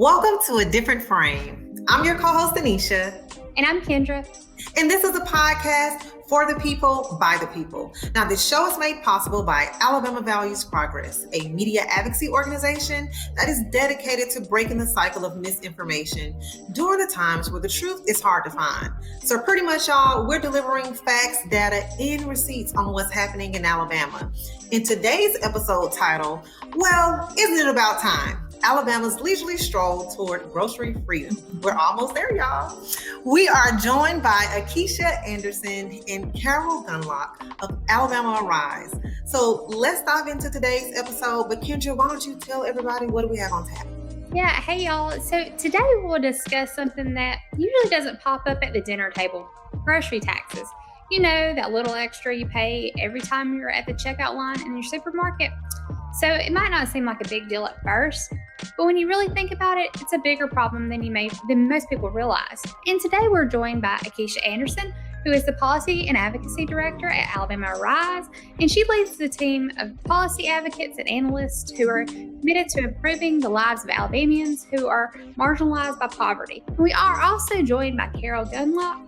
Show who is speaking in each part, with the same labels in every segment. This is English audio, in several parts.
Speaker 1: Welcome to A Different Frame. I'm your co-host, Anisha.
Speaker 2: And I'm Kendra.
Speaker 1: And this is a podcast for the people, by the people. Now, this show is made possible by Alabama Values Progress, a media advocacy organization that is dedicated to breaking the cycle of misinformation during the times where the truth is hard to find. So pretty much, y'all, we're delivering facts, data, and receipts on what's happening in Alabama. In today's episode title, well, isn't it about time? Alabama's leisurely stroll toward grocery freedom. We're almost there, y'all. We are joined by Akiesha Anderson and Carol Gundlach of Alabama Arise. So let's dive into today's episode. But Kendra, why don't you tell everybody what do we have on tap?
Speaker 2: Yeah, hey y'all. So today we'll discuss something that usually doesn't pop up at the dinner table: grocery taxes. You know, that little extra you pay every time you're at the checkout line in your supermarket. So it might not seem like a big deal at first, but when you really think about it, it's a bigger problem than most people realize. And today we're joined by Akiesha Anderson, who is the Policy and Advocacy Director at Alabama Arise, and she leads the team of policy advocates and analysts who are committed to improving the lives of Alabamians who are marginalized by poverty. And we are also joined by Carol Gundlach,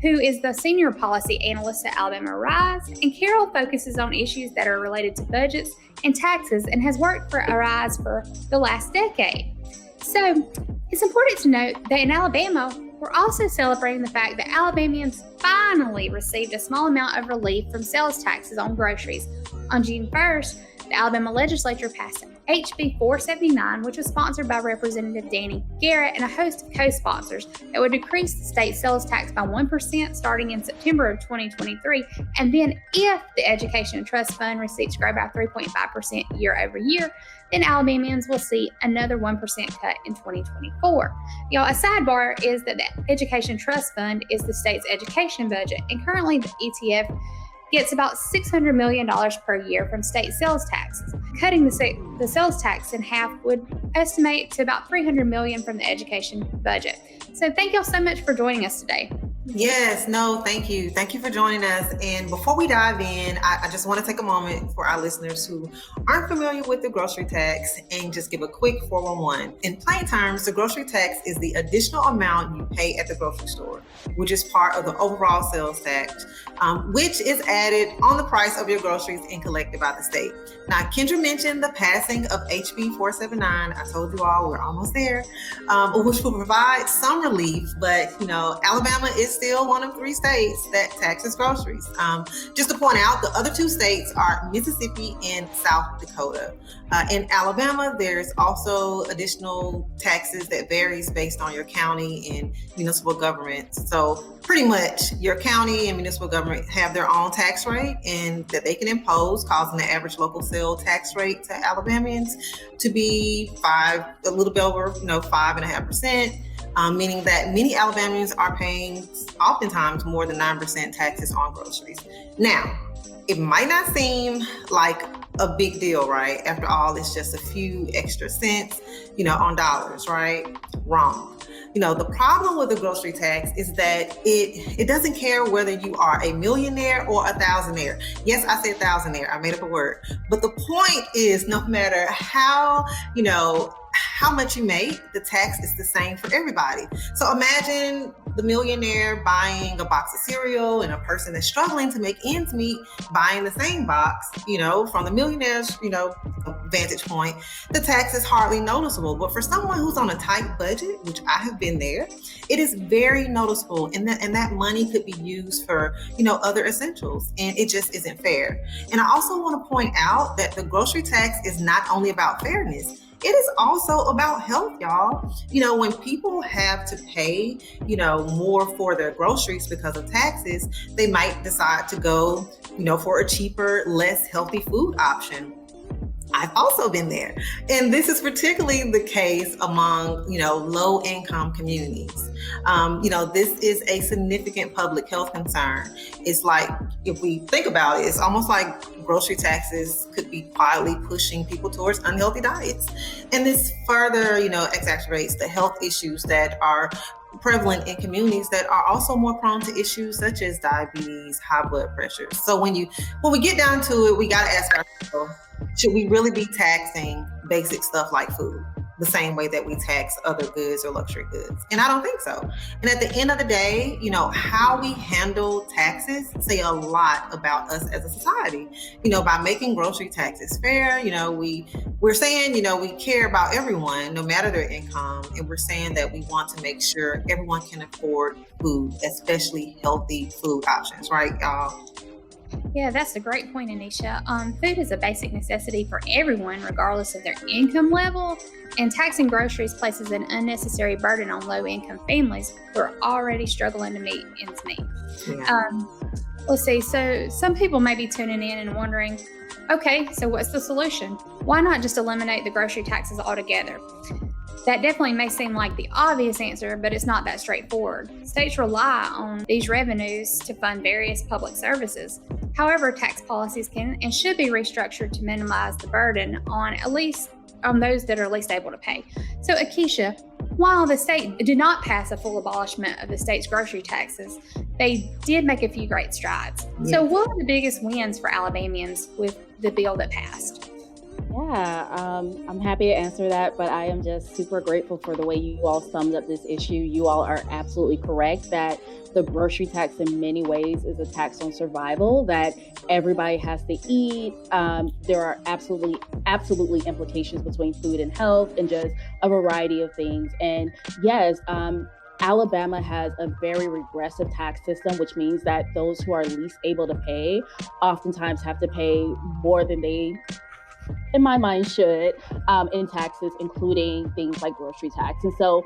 Speaker 2: who is the Senior Policy Analyst at Alabama Arise, and Carol focuses on issues that are related to budgets and taxes and has worked for Arise for the last decade. So it's important to note that in Alabama, we're also celebrating the fact that Alabamians finally received a small amount of relief from sales taxes on groceries. On June 1st, the Alabama legislature passed HB 479, which was sponsored by Representative Danny Garrett and a host of co-sponsors, that would decrease the state sales tax by 1% starting in September of 2023. And then if the Education and Trust Fund receipts grow by 3.5% year over year, then Alabamians will see another 1% cut in 2024. Y'all, a sidebar is that the Education Trust Fund is the state's education budget, and currently the ETF gets about $600 million per year from state sales taxes. Cutting the sales tax in half would estimate to about $300 million from the education budget. So thank y'all so much for joining us today.
Speaker 1: Yes, no, thank you. Thank you for joining us. And before we dive in, I just want to take a moment for our listeners who aren't familiar with the grocery tax and just give a quick 411. In plain terms, the grocery tax is the additional amount you pay at the grocery store, which is part of the overall sales tax, which is added on the price of your groceries and collected by the state. Now, Kendra mentioned the passing of HB 479. I told you all we're almost there, which will provide some relief, but Alabama is still one of 3 states that taxes groceries. Just to point out, the other 2 states are Mississippi and South Dakota. In Alabama, there's also additional taxes that varies based on your county and municipal government. So pretty much your county and municipal government have their own tax rate and that they can impose, causing the average local sale tax rate to Alabamians to be a little bit over 5.5%. Meaning that many Alabamians are paying oftentimes more than 9% taxes on groceries. Now, it might not seem like a big deal, right? After all, it's just a few extra cents, on dollars, right? Wrong. The problem with the grocery tax is that it doesn't care whether you are a millionaire or a thousandaire. Yes, I said thousandaire. I made up a word. But the point is, no matter how much you make, the tax is the same for everybody. So imagine the millionaire buying a box of cereal and a person that's struggling to make ends meet buying the same box. From the millionaire's, vantage point, the tax is hardly noticeable. But for someone who's on a tight budget, which I have been there, it is very noticeable. And that money could be used for, other essentials. And it just isn't fair. And I also want to point out that the grocery tax is not only about fairness. It is also about health, y'all. When people have to pay, more for their groceries because of taxes, they might decide to go, for a cheaper, less healthy food option. I've also been there. And this is particularly the case among, low income communities. This is a significant public health concern. It's like, if we think about it, it's almost like grocery taxes could be quietly pushing people towards unhealthy diets. And this further, exacerbates the health issues that are prevalent in communities that are also more prone to issues such as diabetes, high blood pressure. So when we get down to it, we got to ask ourselves, should we really be taxing basic stuff like food? the same way that we tax other goods or luxury goods. And I don't think so. And at the end of the day, how we handle taxes say a lot about us as a society. By making grocery taxes fair, we're saying, we care about everyone, no matter their income. And we're saying that we want to make sure everyone can afford food, especially healthy food options, right, y'all?
Speaker 2: Yeah, that's a great point, Anisha. Food is a basic necessity for everyone, regardless of their income level, and taxing groceries places an unnecessary burden on low-income families who are already struggling to meet ends meet.
Speaker 1: Yeah.
Speaker 2: Let's see. So some people may be tuning in and wondering, okay, so what's the solution? Why not just eliminate the grocery taxes altogether? That definitely may seem like the obvious answer, but it's not that straightforward. States rely on these revenues to fund various public services. However, tax policies can and should be restructured to minimize the burden on those that are least able to pay. So, Akiesha, while the state did not pass a full abolishment of the state's grocery taxes, they did make a few great strides.
Speaker 1: Yes.
Speaker 2: So, what were the biggest wins for Alabamians with the bill that passed?
Speaker 3: Yeah, I'm happy to answer that, but I am just super grateful for the way you all summed up this issue. You all are absolutely correct that the grocery tax in many ways is a tax on survival, that everybody has to eat. There are absolutely implications between food and health and just a variety of things. And yes, Alabama has a very regressive tax system, which means that those who are least able to pay oftentimes have to pay more than they, in my mind, should in taxes, including things like grocery tax. And so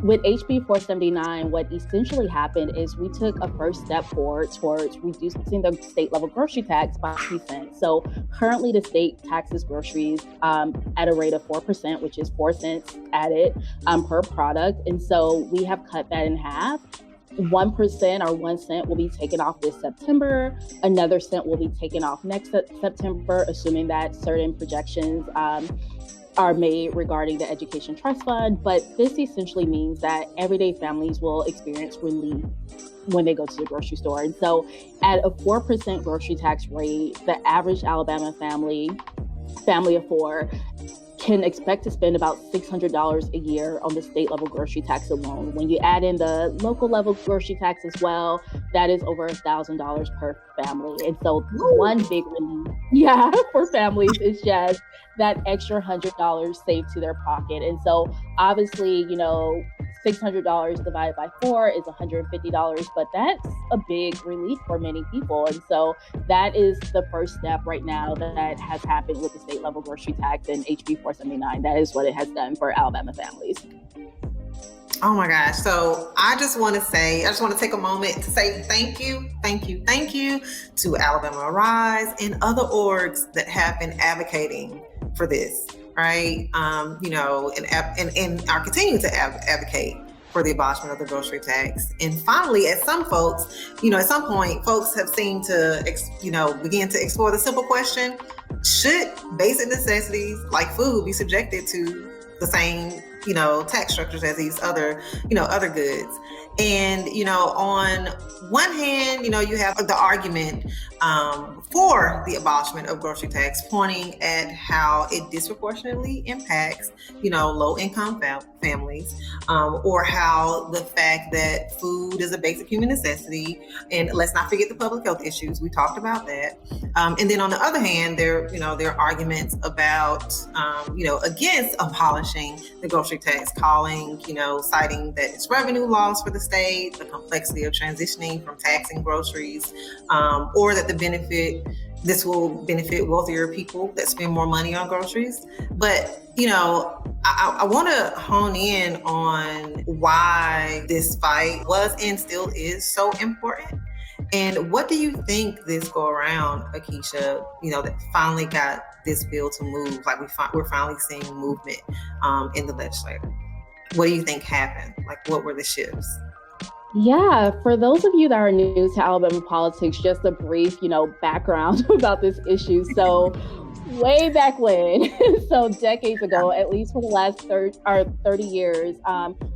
Speaker 3: with HB 479, what essentially happened is we took a first step forward towards reducing the state level grocery tax by 2 cents. So currently the state taxes groceries at a rate of 4%, which is 4 cents added per product. And so we have cut that in half. 1% or 1 cent will be taken off this September. Another cent will be taken off next September, assuming that certain projections are made regarding the Education Trust Fund. But this essentially means that everyday families will experience relief when they go to the grocery store. And so at a 4% grocery tax rate, the average Alabama family of four can expect to spend about $600 a year on the state level grocery tax alone. When you add in the local level grocery tax as well, that is over $1,000 per family. And so one big relief, for families is just that extra $100 saved to their pocket. And so obviously, $600 divided by 4 is $150, but that's a big relief for many people. And so that is the first step right now that has happened with the state level grocery tax and HB 479. That is what it has done for Alabama families.
Speaker 1: Oh my gosh. So I just want to take a moment to say thank you to Alabama Rise and other orgs that have been advocating for this, right? And are continuing to advocate for the abolishment of the grocery tax. And finally, at some point, folks have seemed to, begin to explore the simple question: should basic necessities like food be subjected to the same tax structures as these other goods? And, on one hand, you have the argument for the abolishment of grocery tax, pointing at how it disproportionately impacts, low-income families, or how the fact that food is a basic human necessity. And let's not forget the public health issues. We talked about that. And then on the other hand, there are arguments about, against abolishing the grocery tax, citing that it's revenue loss for the state, the complexity of transitioning from taxing groceries, or that this will benefit wealthier people that spend more money on groceries. But, I want to hone in on why this fight was and still is so important. And what do you think this go around, Akiesha, that finally got this bill to move? Like we're finally seeing movement in the legislature. What do you think happened? Like, what were the shifts?
Speaker 3: Yeah, for those of you that are new to Alabama politics, just a brief, background about this issue. So way back when, so decades ago, at least for the last 30 years,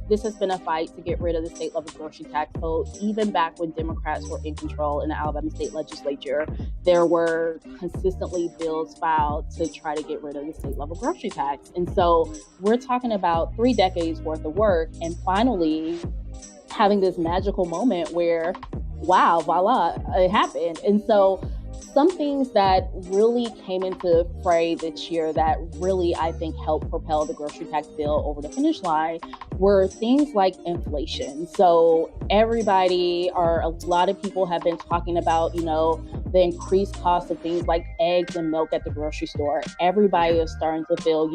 Speaker 3: this has been a fight to get rid of the state level grocery tax. So even back when Democrats were in control in the Alabama state legislature, there were consistently bills filed to try to get rid of the state level grocery tax. And so we're talking about 3 decades worth of work, and finally having this magical moment where, wow, voila, it happened. And so some things that really came into fray this year that really, I think, helped propel the grocery tax bill over the finish line were things like inflation. So a lot of people have been talking about, the increased cost of things like eggs and milk at the grocery store. Everybody is starting to feel,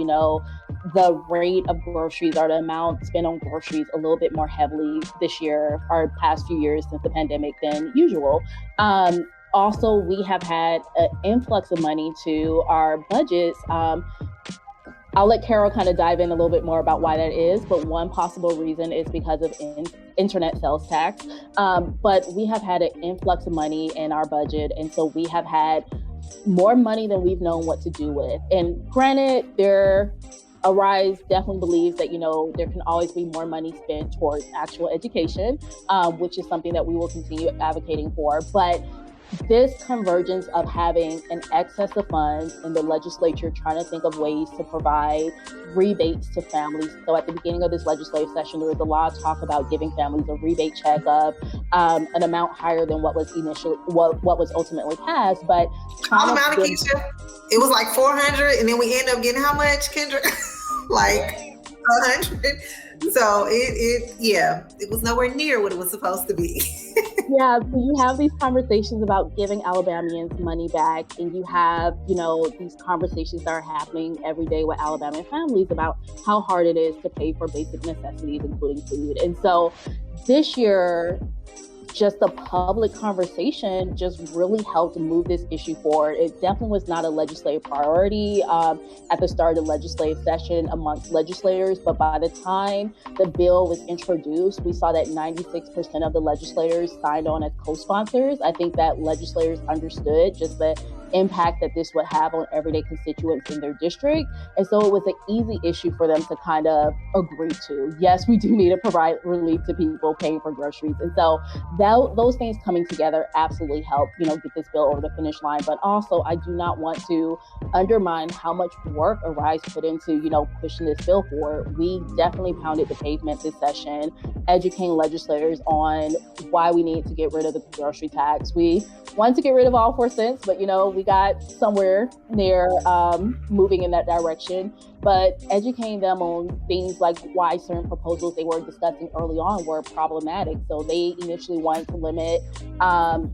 Speaker 3: the rate of groceries or the amount spent on groceries a little bit more heavily this year or past few years since the pandemic than usual. Also, we have had an influx of money to our budgets. I'll let Carol kind of dive in a little bit more about why that is, but one possible reason is because of internet sales tax. But we have had an influx of money in our budget, and so we have had more money than we've known what to do with. And granted, Arise definitely believes that, there can always be more money spent towards actual education, which is something that we will continue advocating for. But this convergence of having an excess of funds in the legislature trying to think of ways to provide rebates to families. So at the beginning of this legislative session, there was a lot of talk about giving families a rebate check of an amount higher than what was ultimately passed. But
Speaker 1: all amount, Akiesha, it was like 400, and then we end up getting how much, Kendra? Like 100. So it was nowhere near what it was supposed to be.
Speaker 3: Yeah, so you have these conversations about giving Alabamians money back, and you have, these conversations that are happening every day with Alabama families about how hard it is to pay for basic necessities, including food. And so this year, just the public conversation just really helped move this issue forward. It definitely was not a legislative priority at the start of the legislative session amongst legislators, but by the time the bill was introduced, we saw that 96% of the legislators signed on as co-sponsors. I think that legislators understood just the impact that this would have on everyday constituents in their district. And so it was an easy issue for them to kind of agree to. Yes, we do need to provide relief to people paying for groceries. And so those things coming together absolutely help, get this bill over the finish line. But also, I do not want to undermine how much work Arise put into, pushing this bill forward. We definitely pounded the pavement this session, educating legislators on why we need to get rid of the grocery tax. We wanted to get rid of all 4 cents, but, we got somewhere near moving in that direction. But educating them on things like why certain proposals they were discussing early on were problematic. So they initially wanted to limit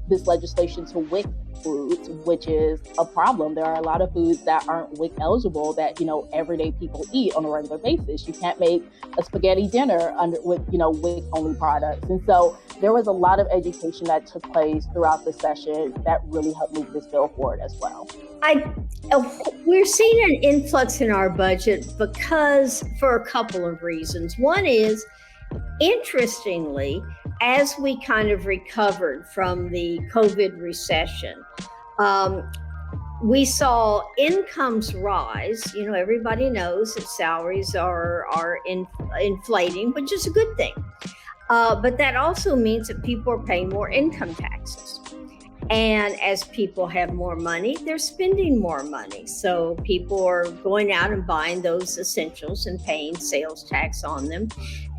Speaker 3: this legislation to WIC foods, which is a problem. There are a lot of foods that aren't WIC eligible that, everyday people eat on a regular basis. You can't make a spaghetti dinner with, WIC only products. And so there was a lot of education that took place throughout the session that really helped move this bill forward as well.
Speaker 4: We're seeing an influx in our budget because for a couple of reasons. One is, interestingly, as we kind of recovered from the COVID recession, we saw incomes rise. Everybody knows that salaries are inflating, which is a good thing. But that also means that people are paying more income taxes. And as people have more money, they're spending more money. So people are going out and buying those essentials and paying sales tax on them.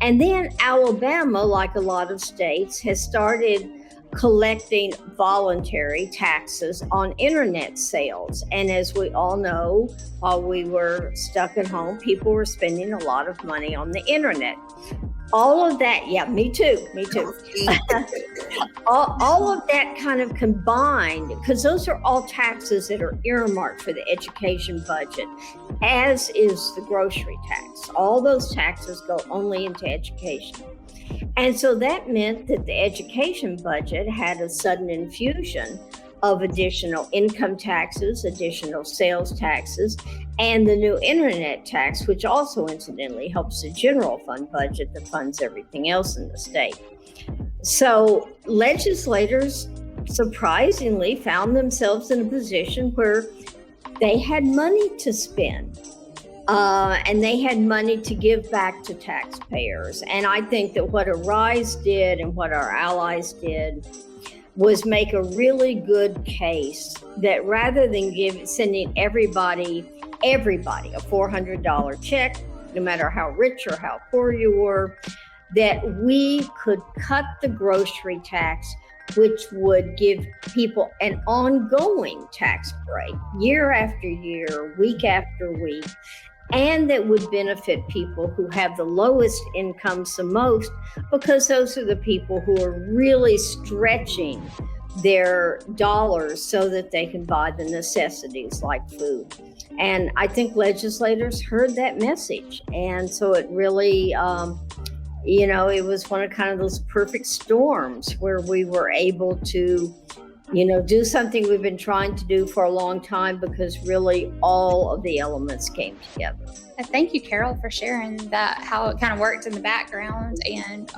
Speaker 4: And then Alabama, like a lot of states, has started collecting voluntary taxes on internet sales. And as we all know, while we were stuck at home, people were spending a lot of money on the internet. All of that, yeah, me too. all of that kind of combined, because those are all taxes that are earmarked for the education budget, as is the grocery tax. All those taxes go only into education. And so that meant that the education budget had a sudden infusion of additional income taxes, additional sales taxes, and the new internet tax, which also incidentally helps the general fund budget that funds everything else in the state. So legislators surprisingly found themselves in a position where they had money to spend. And they had money to give back to taxpayers. And I think that what Arise did and what our allies did was make a really good case that rather than sending everybody a $400 check, no matter how rich or how poor you were, that we could cut the grocery tax, which would give people an ongoing tax break year after year, week after week, and that would benefit people who have the lowest incomes the most, because those are the people who are really stretching their dollars so that they can buy the necessities like food. And I think legislators heard that message. And so it really, it was one of kind of those perfect storms where we were able to do something we've been trying to do for a long time, because really all of the elements came together.
Speaker 2: Thank you, Carol, for sharing that, how it kind of worked in the background. And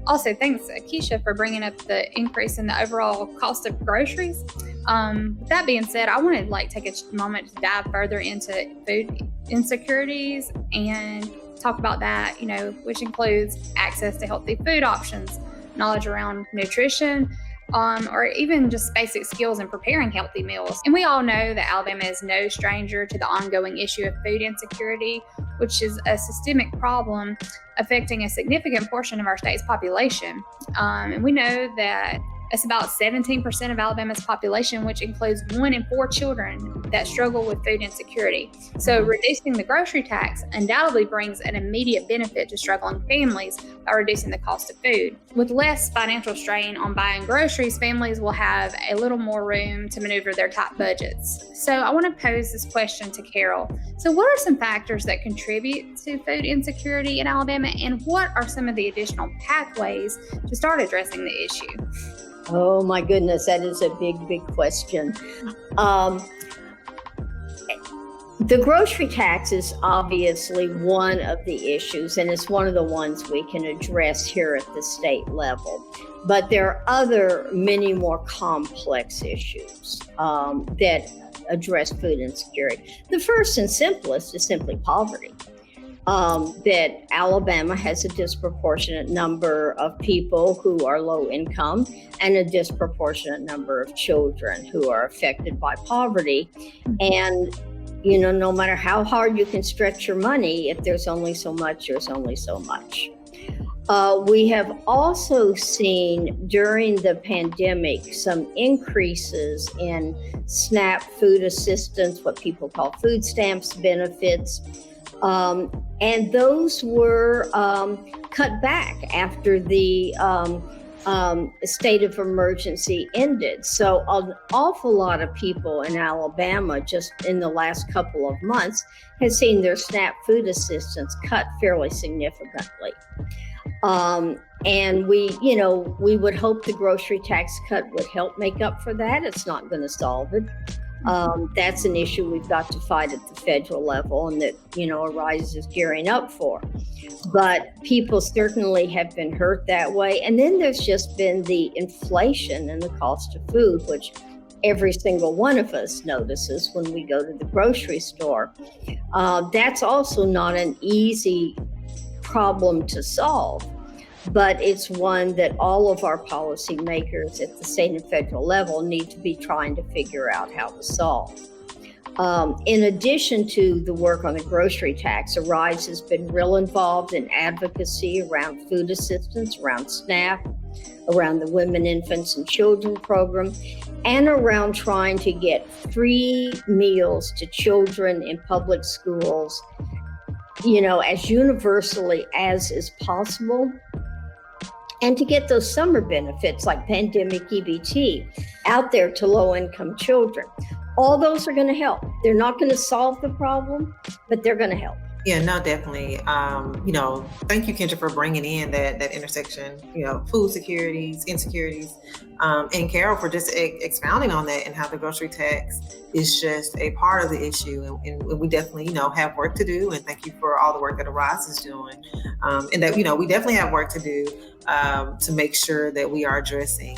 Speaker 2: also thanks, Akiesha, for bringing up the increase in the overall cost of groceries. With that being said, I want to take a moment to dive further into food insecurities and talk about that, which includes access to healthy food options, knowledge around nutrition, or even just basic skills in preparing healthy meals. And we all know that Alabama is no stranger to the ongoing issue of food insecurity, which is a systemic problem affecting a significant portion of our state's population. And we know that it's about 17% of Alabama's population, which includes 1 in 4 children that struggle with food insecurity. So reducing the grocery tax undoubtedly brings an immediate benefit to struggling families by reducing the cost of food. With less financial strain on buying groceries, families will have a little more room to maneuver their tight budgets. So I want to pose this question to Carol. So what are some factors that contribute to food insecurity in Alabama, and what are some of the additional pathways to start addressing the issue?
Speaker 4: Oh my goodness, that is a big, big question. The grocery tax is obviously one of the issues, and it's one of the ones we can address here at the state level. But there are many more complex issues that address food insecurity. The first and simplest is simply poverty. That Alabama has a disproportionate number of people who are low income and a disproportionate number of children who are affected by poverty. And, no matter how hard you can stretch your money, if there's only so much, there's only so much. We have also seen during the pandemic some increases in SNAP food assistance, what people call food stamps benefits. And those were cut back after the state of emergency ended. So an awful lot of people in Alabama just in the last couple of months has seen their SNAP food assistance cut fairly significantly. And we would hope the grocery tax cut would help make up for that. It's not going to solve it. That's an issue we've got to fight at the federal level, and that, Arise is gearing up for. But people certainly have been hurt that way. And then there's just been the inflation in the cost of food, which every single one of us notices when we go to the grocery store. That's also not an easy problem to solve, but it's one that all of our policymakers at the state and federal level need to be trying to figure out how to solve. In addition to the work on the grocery tax, Arise has been real involved in advocacy around food assistance, around SNAP, around the Women, Infants, and Children program, and around trying to get free meals to children in public schools, as universally as is possible. And to get those summer benefits like pandemic EBT out there to low-income children. All those are going to help. They're not going to solve the problem, but they're going to help.
Speaker 1: Yeah, no, definitely. Thank you, Kendra, for bringing in that intersection, food insecurities, and Carol for just expounding on that and how the grocery tax is just a part of the issue. And we definitely, have work to do. And thank you for all the work that Arise is doing. And that, we definitely have work to do to make sure that we are addressing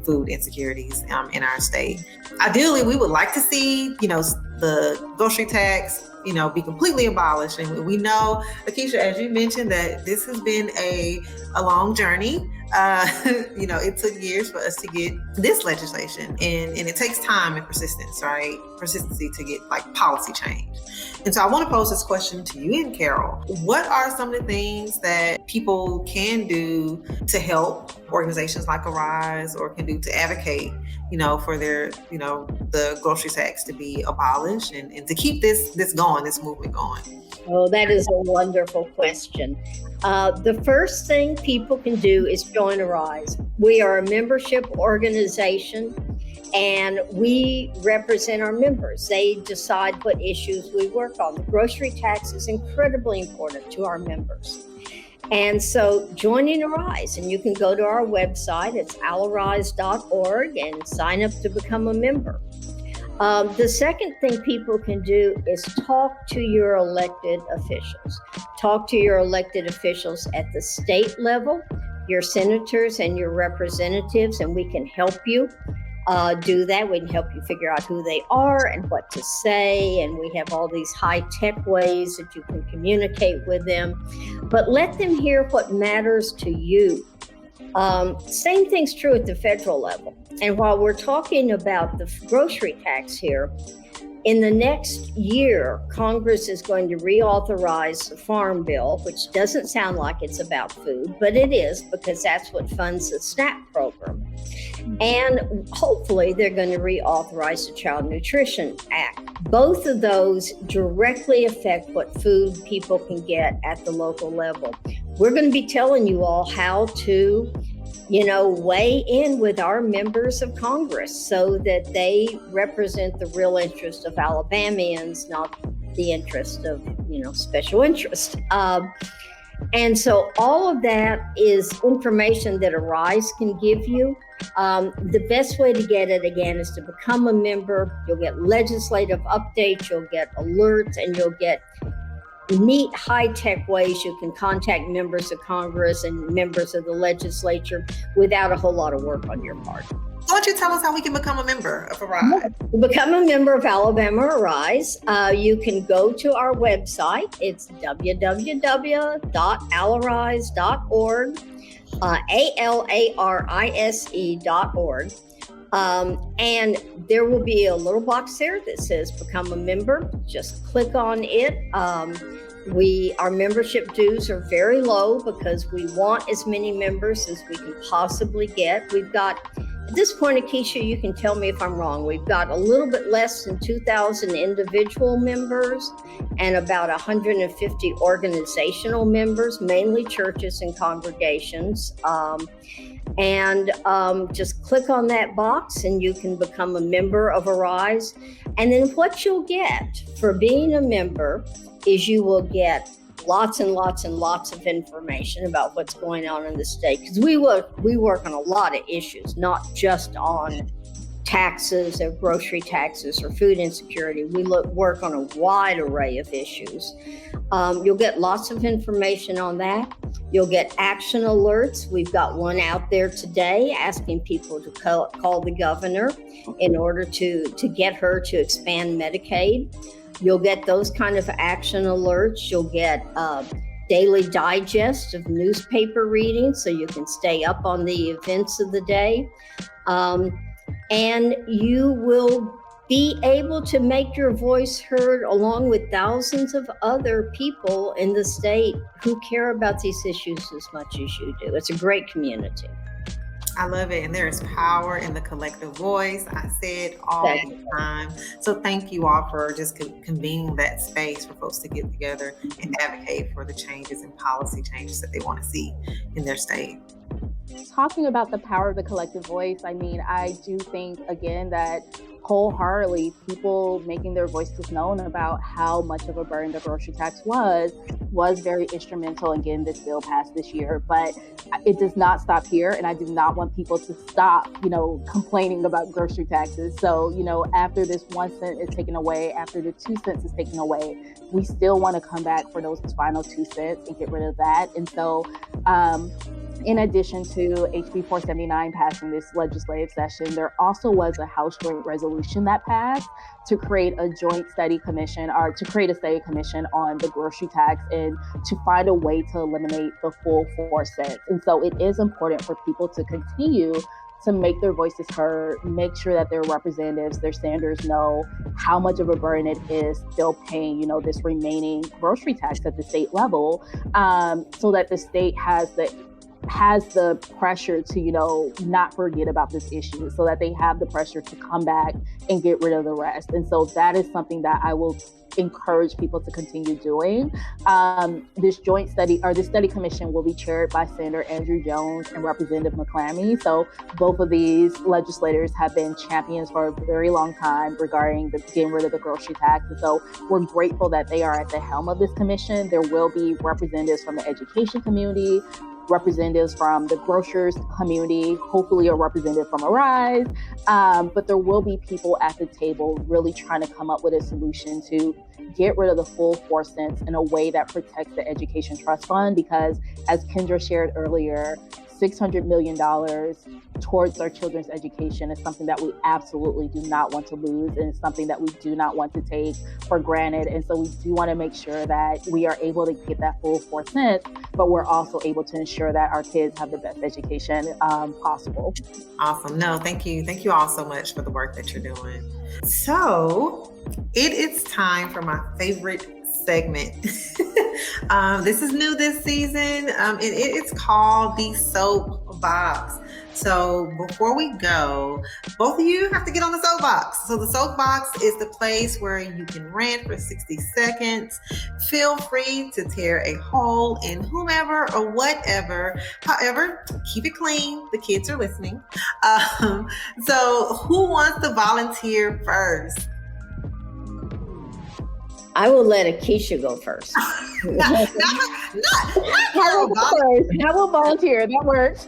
Speaker 1: food insecurities in our state. Ideally, we would like to see, the grocery tax, be completely abolished. And we know, Akiesha, as you mentioned, that this has been a long journey. It took years for us to get this legislation, and it takes time and persistence, right? Persistency to get like policy change. And so I want to pose this question to you and Carol. What are some of the things that people can do to help organizations like Arise, or can do to advocate, for their, the grocery tax to be abolished and to keep this going, this movement going?
Speaker 4: Oh, that is a wonderful question. The first thing people can do is join Arise. We are a membership organization, and we represent our members. They decide what issues we work on. The grocery tax is incredibly important to our members. And so joining Arise, and you can go to our website, it's alarise.org, and sign up to become a member. The second thing people can do is talk to your elected officials. Talk to your elected officials at the state level, your senators and your representatives, and we can help you do that. We can help you figure out who they are and what to say, and we have all these high-tech ways that you can communicate with them. But let them hear what matters to you. Same thing's true at the federal level. And while we're talking about the grocery tax here, in the next year, Congress is going to reauthorize the Farm Bill, which doesn't sound like it's about food, but it is, because that's what funds the SNAP program. And hopefully they're going to reauthorize the Child Nutrition Act. Both of those directly affect what food people can get at the local level. We're going to be telling you all how to weigh in with our members of Congress so that they represent the real interest of Alabamians, not the interest of, special interest. And so all of that is information that Arise can give you. The best way to get it, again, is to become a member. You'll get legislative updates, you'll get alerts, and you'll get neat high-tech ways you can contact members of Congress and members of the legislature without a whole lot of work on your part.
Speaker 1: Why don't you tell us how we can become a member of Arise?
Speaker 4: To become a member of Alabama Arise, you can go to our website. It's www.alarise.org, ALARISE.org. And there will be a little box there that says become a member. Just click on it. Our membership dues are very low because we want as many members as we can possibly get. We've got, at this point, Akiesha, you can tell me if I'm wrong, we've got a little bit less than 2,000 individual members and about 150 organizational members, mainly churches and congregations. Just click on that box and you can become a member of Arise. And then what you'll get for being a member is you will get lots and lots and lots of information about what's going on in the state. Because we work on a lot of issues, not just on taxes or grocery taxes or food insecurity. We work on a wide array of issues. You'll get lots of information on that. You'll get action alerts. We've got one out there today asking people to call the governor in order to get her to expand Medicaid. You'll get those kind of action alerts. You'll get daily digest of newspaper reading so you can stay up on the events of the day. And you will be able to make your voice heard along with thousands of other people in the state who care about these issues as much as you do. It's a great community.
Speaker 1: I love it. And there is power in the collective voice. I say it all the time. So thank you all for just convening that space for folks to get together and advocate for the changes and policy changes that they want to see in their state.
Speaker 3: Talking about the power of the collective voice, I do think, again, that wholeheartedly people making their voices known about how much of a burden the grocery tax was very instrumental in getting this bill passed this year. But it does not stop here, and I do not want people to stop, complaining about grocery taxes. So, after this 1 cent is taken away, after the 2 cents is taken away, we still want to come back for those final 2 cents and get rid of that. And so In addition to HB 479 passing this legislative session, there also was a House Joint Resolution that passed to create a joint study commission, or to create a study commission on the grocery tax and to find a way to eliminate the full 4 cents. And so it is important for people to continue to make their voices heard, make sure that their representatives, their senators know how much of a burden it is still paying, this remaining grocery tax at the state level, so that the state has the pressure to, not forget about this issue, so that they have the pressure to come back and get rid of the rest. And so that is something that I will encourage people to continue doing. This study commission will be chaired by Senator Andrew Jones and Representative McClammy. So both of these legislators have been champions for a very long time regarding getting rid of the grocery tax. And so we're grateful that they are at the helm of this commission. There will be representatives from the education community, representatives from the grocers community, hopefully a representative from Arise, but there will be people at the table really trying to come up with a solution to get rid of the full 4 cents in a way that protects the Education Trust Fund, because as Kendra shared earlier, $600 million towards our children's education is something that we absolutely do not want to lose, and it's something that we do not want to take for granted. And so we do want to make sure that we are able to get that full 4 cents, but we're also able to ensure that our kids have the best education possible.
Speaker 1: Awesome. No, thank you. Thank you all so much for the work that you're doing. So it is time for my favorite segment. This is new this season. It's called the Soapbox. So before we go, both of you have to get on the soapbox. So the soapbox is the place where you can rant for 60 seconds. Feel free to tear a hole in whomever or whatever. However, keep it clean. The kids are listening. So who wants to volunteer first?
Speaker 4: I will let Akiesha go first.
Speaker 1: not
Speaker 3: I will volunteer. That works.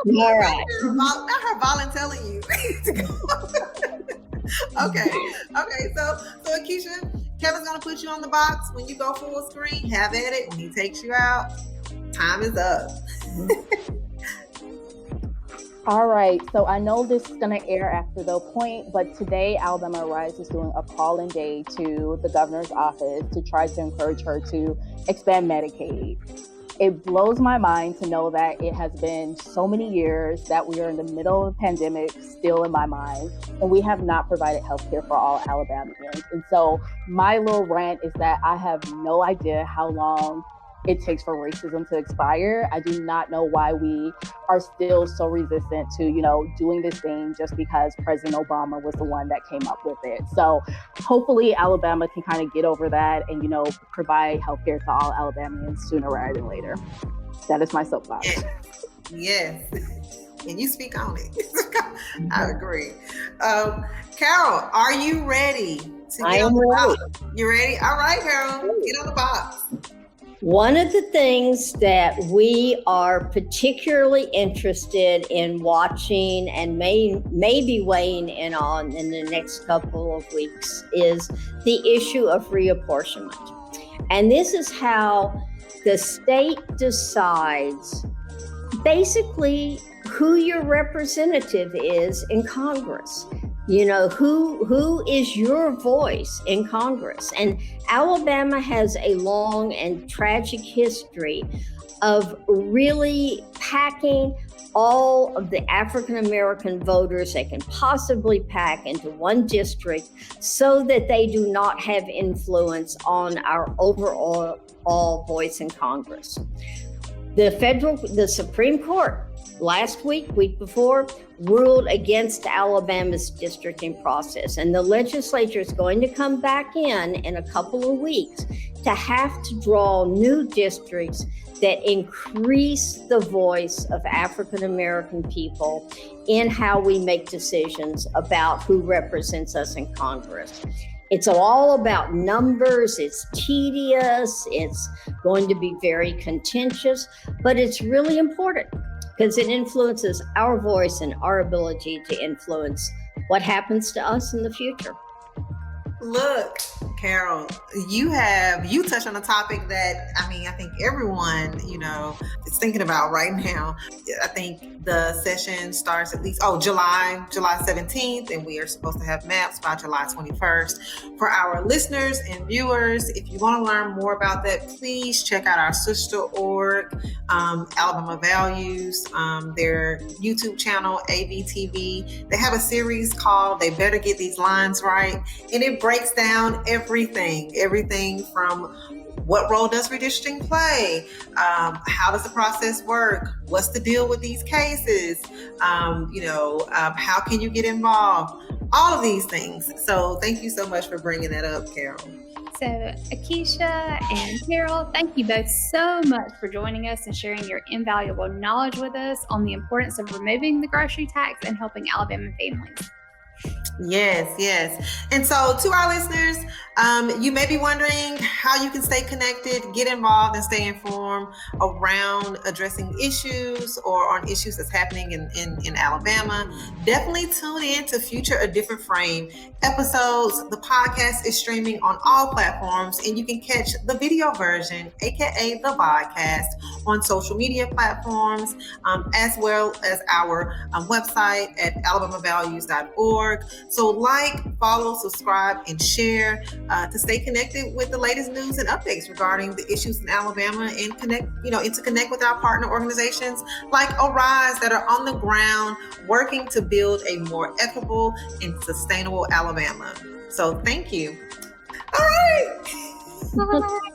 Speaker 4: All right.
Speaker 1: Not her volunteering you to go. Okay. So Akiesha, Kevin's gonna put you on the box. When you go full screen, have at it. When he takes you out, time is up.
Speaker 3: All right, so I know this is going to air after the point, but today Alabama Rise is doing a call-in day to the governor's office to try to encourage her to expand Medicaid. It blows my mind to know that it has been so many years that we are in the middle of a pandemic, still in my mind, and we have not provided healthcare for all Alabamians. And so my little rant is that I have no idea how long it takes for racism to expire. I do not know why we are still so resistant to, doing this thing just because President Obama was the one that came up with it. So hopefully Alabama can kind of get over that and, provide healthcare to all Alabamians sooner rather than later. That is my soapbox.
Speaker 1: Yes. And you speak on it. I agree. Carol, are you ready to
Speaker 4: I am ready.
Speaker 1: You ready? All right, Carol, get on the box.
Speaker 4: One of the things that we are particularly interested in watching and maybe weighing in on in the next couple of weeks is the issue of reapportionment. And this is how the state decides basically who your representative is in Congress. Who is your voice in Congress? And Alabama has a long and tragic history of really packing all of the African American voters they can possibly pack into one district so that they do not have influence on our overall voice in Congress. The Supreme Court last week before, ruled against Alabama's districting process. And the legislature is going to come back in a couple of weeks to have to draw new districts that increase the voice of African American people in how we make decisions about who represents us in Congress. It's all about numbers, it's tedious, it's going to be very contentious, but it's really important because it influences our voice and our ability to influence what happens to us in the future.
Speaker 1: Look, Carol, you touched on a topic that I think everyone, is thinking about right now. I think the session starts at least July 17th, and we are supposed to have maps by July 21st. For our listeners and viewers, if you want to learn more about that, please check out our sister org, Alabama Values, their YouTube channel, AVTV. They have a series called They Better Get These Lines Right, and it breaks down everything from what role does redistricting play? How does the process work? What's the deal with these cases? How can you get involved? All of these things. So thank you so much for bringing that up, Carol.
Speaker 2: So Akiesha and Carol, thank you both so much for joining us and sharing your invaluable knowledge with us on the importance of removing the grocery tax and helping Alabama families.
Speaker 1: Yes. And so to our listeners, you may be wondering how you can stay connected, get involved, and stay informed around addressing issues or on issues that's happening in Alabama. Definitely tune in to future A Different Frame episodes. The podcast is streaming on all platforms, and you can catch the video version, aka the podcast, on social media platforms, as well as our website at alabamavalues.org. So follow, subscribe, and share to stay connected with the latest news and updates regarding the issues in Alabama, and to connect with our partner organizations like Arise that are on the ground working to build a more equitable and sustainable Alabama. So thank you. All right.
Speaker 2: Bye.